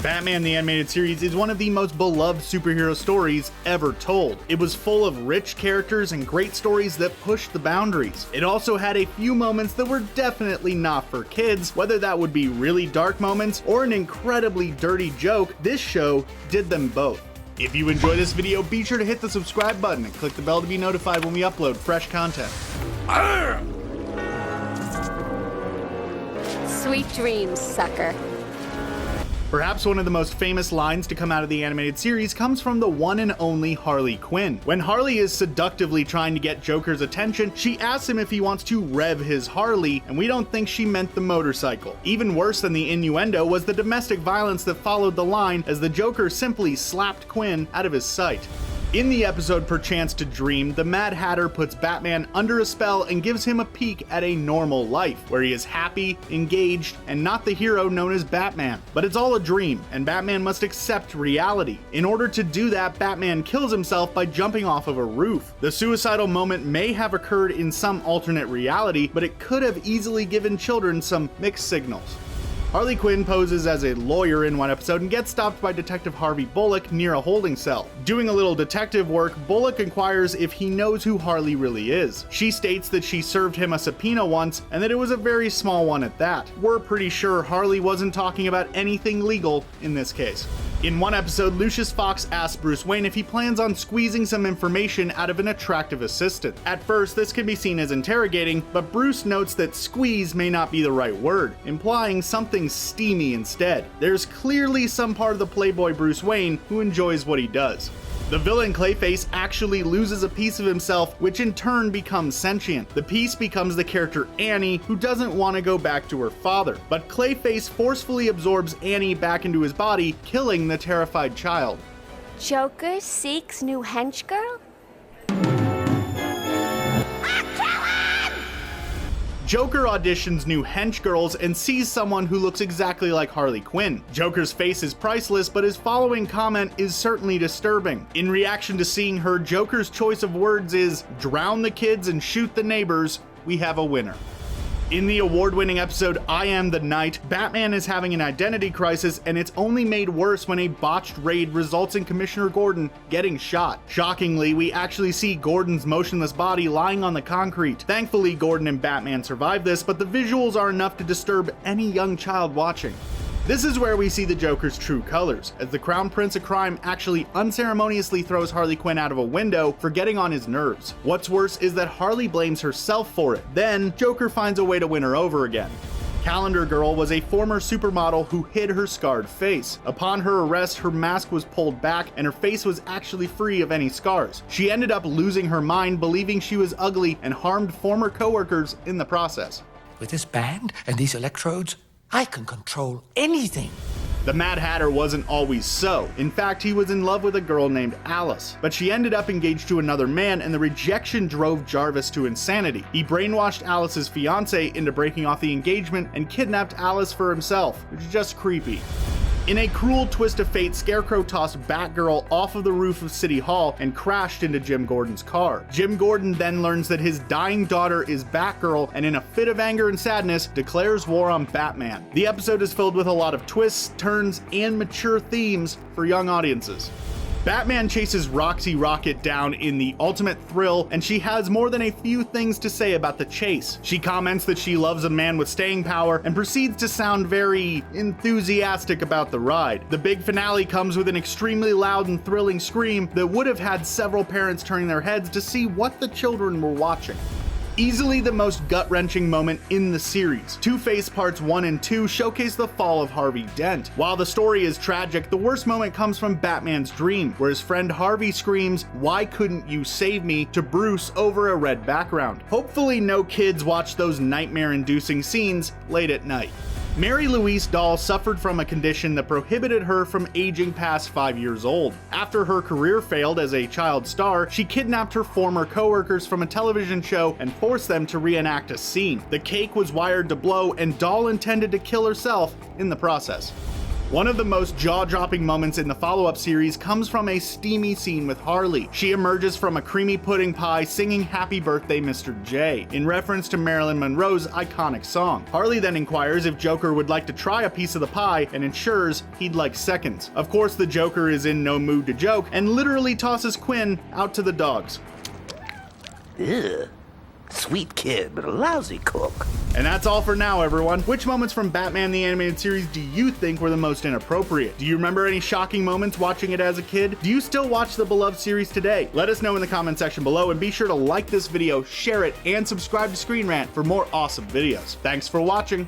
Batman the Animated Series is one of the most beloved superhero stories ever told. It was full of rich characters and great stories that pushed the boundaries. It also had a few moments that were definitely not for kids, whether that would be really dark moments or an incredibly dirty joke. This show did them both. If you enjoy this video, be sure to hit the subscribe button and click the bell to be notified when we upload fresh content. Sweet dreams, sucker. Perhaps one of the most famous lines to come out of the animated series comes from the one and only Harley Quinn. When Harley is seductively trying to get Joker's attention, she asks him if he wants to rev his Harley, and we don't think she meant the motorcycle. Even worse than the innuendo was the domestic violence that followed the line, as the Joker simply slapped Quinn out of his sight. In the episode Perchance to Dream, the Mad Hatter puts Batman under a spell and gives him a peek at a normal life, where he is happy, engaged, and not the hero known as Batman. But it's all a dream, and Batman must accept reality. In order to do that, Batman kills himself by jumping off of a roof. The suicidal moment may have occurred in some alternate reality, but it could have easily given children some mixed signals. Harley Quinn poses as a lawyer in one episode and gets stopped by Detective Harvey Bullock near a holding cell. Doing a little detective work, Bullock inquires if he knows who Harley really is. She states that she served him a subpoena once and that it was a very small one at that. We're pretty sure Harley wasn't talking about anything legal in this case. In one episode, Lucius Fox asks Bruce Wayne if he plans on squeezing some information out of an attractive assistant. At first, this can be seen as interrogating, but Bruce notes that squeeze may not be the right word, implying something steamy instead. There's clearly some part of the playboy Bruce Wayne who enjoys what he does. The villain Clayface actually loses a piece of himself, which in turn becomes sentient. The piece becomes the character Annie, who doesn't want to go back to her father. But Clayface forcefully absorbs Annie back into his body, killing the terrified child. Joker seeks new hench girl? Joker auditions new hench girls and sees someone who looks exactly like Harley Quinn. Joker's face is priceless, but his following comment is certainly disturbing. In reaction to seeing her, Joker's choice of words is, "Drown the kids and shoot the neighbors, we have a winner." In the award-winning episode I Am the Night, Batman is having an identity crisis, and it's only made worse when a botched raid results in Commissioner Gordon getting shot. Shockingly, we actually see Gordon's motionless body lying on the concrete. Thankfully, Gordon and Batman survive this, but the visuals are enough to disturb any young child watching. This is where we see the Joker's true colors, as the Crown Prince of Crime actually unceremoniously throws Harley Quinn out of a window for getting on his nerves. What's worse is that Harley blames herself for it. Then, Joker finds a way to win her over again. Calendar Girl was a former supermodel who hid her scarred face. Upon her arrest, her mask was pulled back and her face was actually free of any scars. She ended up losing her mind, believing she was ugly, and harmed former coworkers in the process. With this band and these electrodes, I can control anything. The Mad Hatter wasn't always so. In fact, he was in love with a girl named Alice, but she ended up engaged to another man, and the rejection drove Jarvis to insanity. He brainwashed Alice's fiance into breaking off the engagement and kidnapped Alice for himself, which is just creepy. In a cruel twist of fate, Scarecrow tossed Batgirl off of the roof of City Hall and crashed into Jim Gordon's car. Jim Gordon then learns that his dying daughter is Batgirl, and in a fit of anger and sadness, declares war on Batman. The episode is filled with a lot of twists, turns, and mature themes for young audiences. Batman chases Roxy Rocket down in the ultimate thrill, and she has more than a few things to say about the chase. She comments that she loves a man with staying power and proceeds to sound very enthusiastic about the ride. The big finale comes with an extremely loud and thrilling scream that would have had several parents turning their heads to see what the children were watching. Easily the most gut-wrenching moment in the series. Two Face Parts 1 and 2 showcase the fall of Harvey Dent. While the story is tragic, the worst moment comes from Batman's dream, where his friend Harvey screams, "Why couldn't you save me?" to Bruce over a red background. Hopefully no kids watch those nightmare-inducing scenes late at night. Mary Louise Dahl suffered from a condition that prohibited her from aging past 5 years old. After her career failed as a child star, she kidnapped her former coworkers from a television show and forced them to reenact a scene. The cake was wired to blow, and Dahl intended to kill herself in the process. One of the most jaw-dropping moments in the follow-up series comes from a steamy scene with Harley. She emerges from a creamy pudding pie singing Happy Birthday Mr. J, in reference to Marilyn Monroe's iconic song. Harley then inquires if Joker would like to try a piece of the pie and ensures he'd like seconds. Of course, the Joker is in no mood to joke and literally tosses Quinn out to the dogs. Ugh. Sweet kid, but a lousy cook. And that's all for now, everyone. Which moments from Batman the Animated Series do you think were the most inappropriate? Do you remember any shocking moments watching it as a kid? Do you still watch the beloved series today? Let us know in the comment section below, and be sure to like this video, share it, and subscribe to ScreenRant for more awesome videos. Thanks for watching.